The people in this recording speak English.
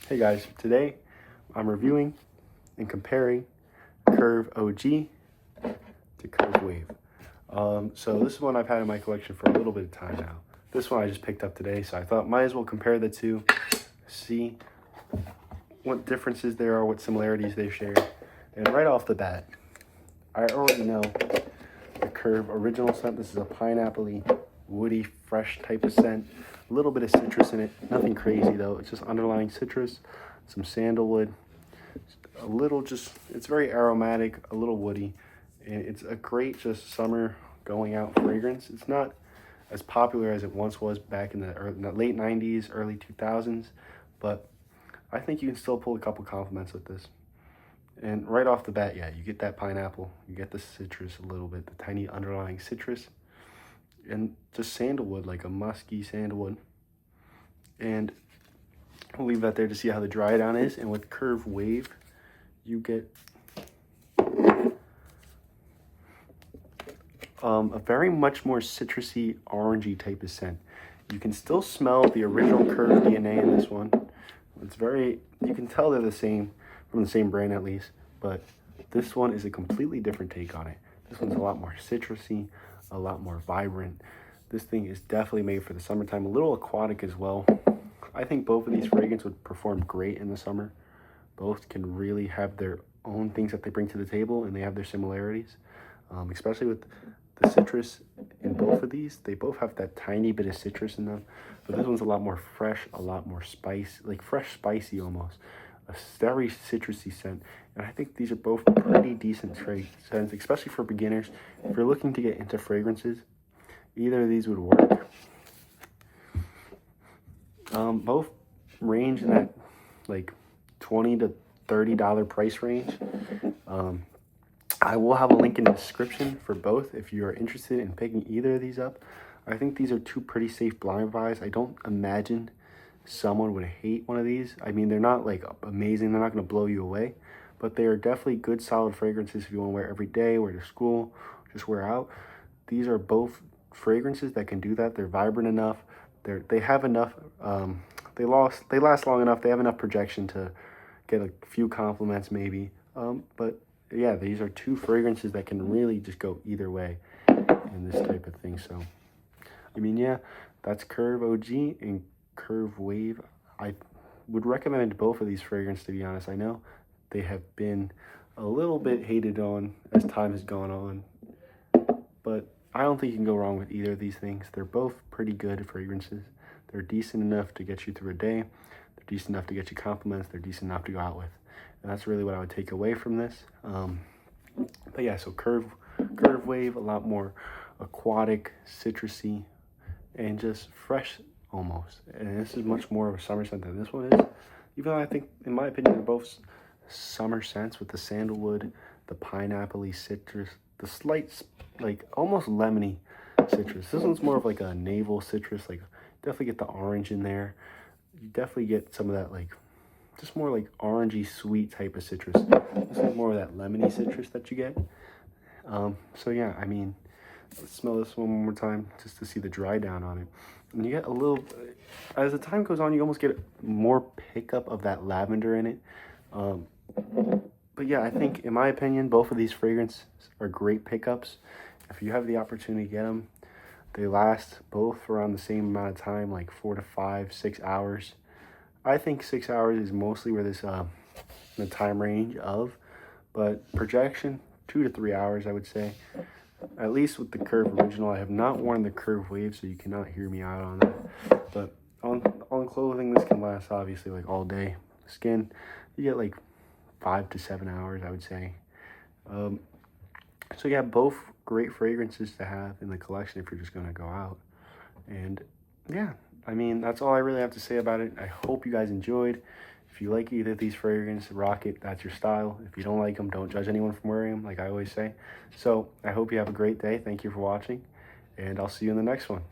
Hey guys, today I'm reviewing and comparing Curve OG to Curve Wave. So this is one I've had in my collection for a little bit of time now. This one I just picked up today, so I thought might as well compare the two, see what differences there are, what similarities they share. And right off the bat, I already know the Curve original scent. This is a pineapple-y, woody, fresh type of scent. A little bit of citrus in it, nothing crazy though. It's just underlying citrus, some sandalwood, a little it's very aromatic, a little woody, and it's a great just summer going out fragrance. It's not as popular as it once was back in the late 90s, early 2000s, but I think you can still pull a couple compliments with this. And right off the bat, yeah, you get that pineapple, you get the citrus a little bit, the tiny underlying citrus, and just sandalwood, like a musky sandalwood. And we'll leave that there to see how the dry down is. And with Curve Wave, you get a very much more citrusy, orangey type of scent. You can still smell the original Curve DNA in this one. It's very, you can tell they're the same, from the same brand at least, but this one is a completely different take on it. This one's a lot more citrusy, a lot more vibrant. This thing is definitely made for the summertime, a little aquatic as well. I think both of these fragrances would perform great in the summer. Both can really have their own things that they bring to the table, and they have their similarities, especially with the citrus in both of these. They both have that tiny bit of citrus in them, but this one's a lot more fresh, a lot more spice, like fresh spicy almost. A very citrusy scent, and I think these are both pretty decent scents, especially for beginners. If you're looking to get into fragrances, either of these would work. Both range in that like $20 to $30 price range. I will have a link in the description for both if you are interested in picking either of these up. I think these are two pretty safe blind buys. I don't imagine someone would hate one of these. I mean, they're not like amazing, they're not going to blow you away, but they are definitely good solid fragrances if you want to wear every day, wear to school, just wear out. These are both fragrances that can do that. They're vibrant enough, they have enough, they last long enough, they have enough projection to get a few compliments maybe, but yeah, these are two fragrances that can really just go either way in this type of thing. So I mean, yeah, that's Curve OG and Curve Wave. I would recommend both of these fragrances, to be honest. I know they have been a little bit hated on as time has gone on, but I don't think you can go wrong with either of these things. They're both pretty good fragrances. They're decent enough to get you through a day. They're decent enough to get you compliments. They're decent enough to go out with. And that's really what I would take away from this. But yeah, so Curve Wave, a lot more aquatic, citrusy, and just fresh almost. And this is much more of a summer scent than this one is. Even though I think, in my opinion, they're both summer scents with the sandalwood, the pineapple-y citrus, the slight, like almost lemony citrus. This one's more of like a navel citrus, like definitely get the orange in there. You definitely get some of that like, just more like orangey sweet type of citrus. This is more of that lemony citrus that you get. So yeah, I mean, let's smell this one more time just to see the dry down on it. And you get a little, as the time goes on, you almost get more pickup of that lavender in it. But yeah, I think, in my opinion, both of these fragrances are great pickups. If you have the opportunity to get them, they last both around the same amount of time, like 4 to 5, 6 hours. I think 6 hours is mostly where this, the time range of, but projection, 2 to 3 hours, I would say. At least with the Curve Original. I have not worn the Curve Wave, so you cannot hear me out on that. But on clothing, this can last obviously like all day. Skin, you get like 5 to 7 hours, I would say. So yeah, both great fragrances to have in the collection if you're just going to go out. And yeah, I mean, that's all I really have to say about it. I hope you guys enjoyed. If you like either of these fragrances, rock it. That's your style. If you don't like them, don't judge anyone from wearing them, like I always say. So I hope you have a great day. Thank you for watching, and I'll see you in the next one.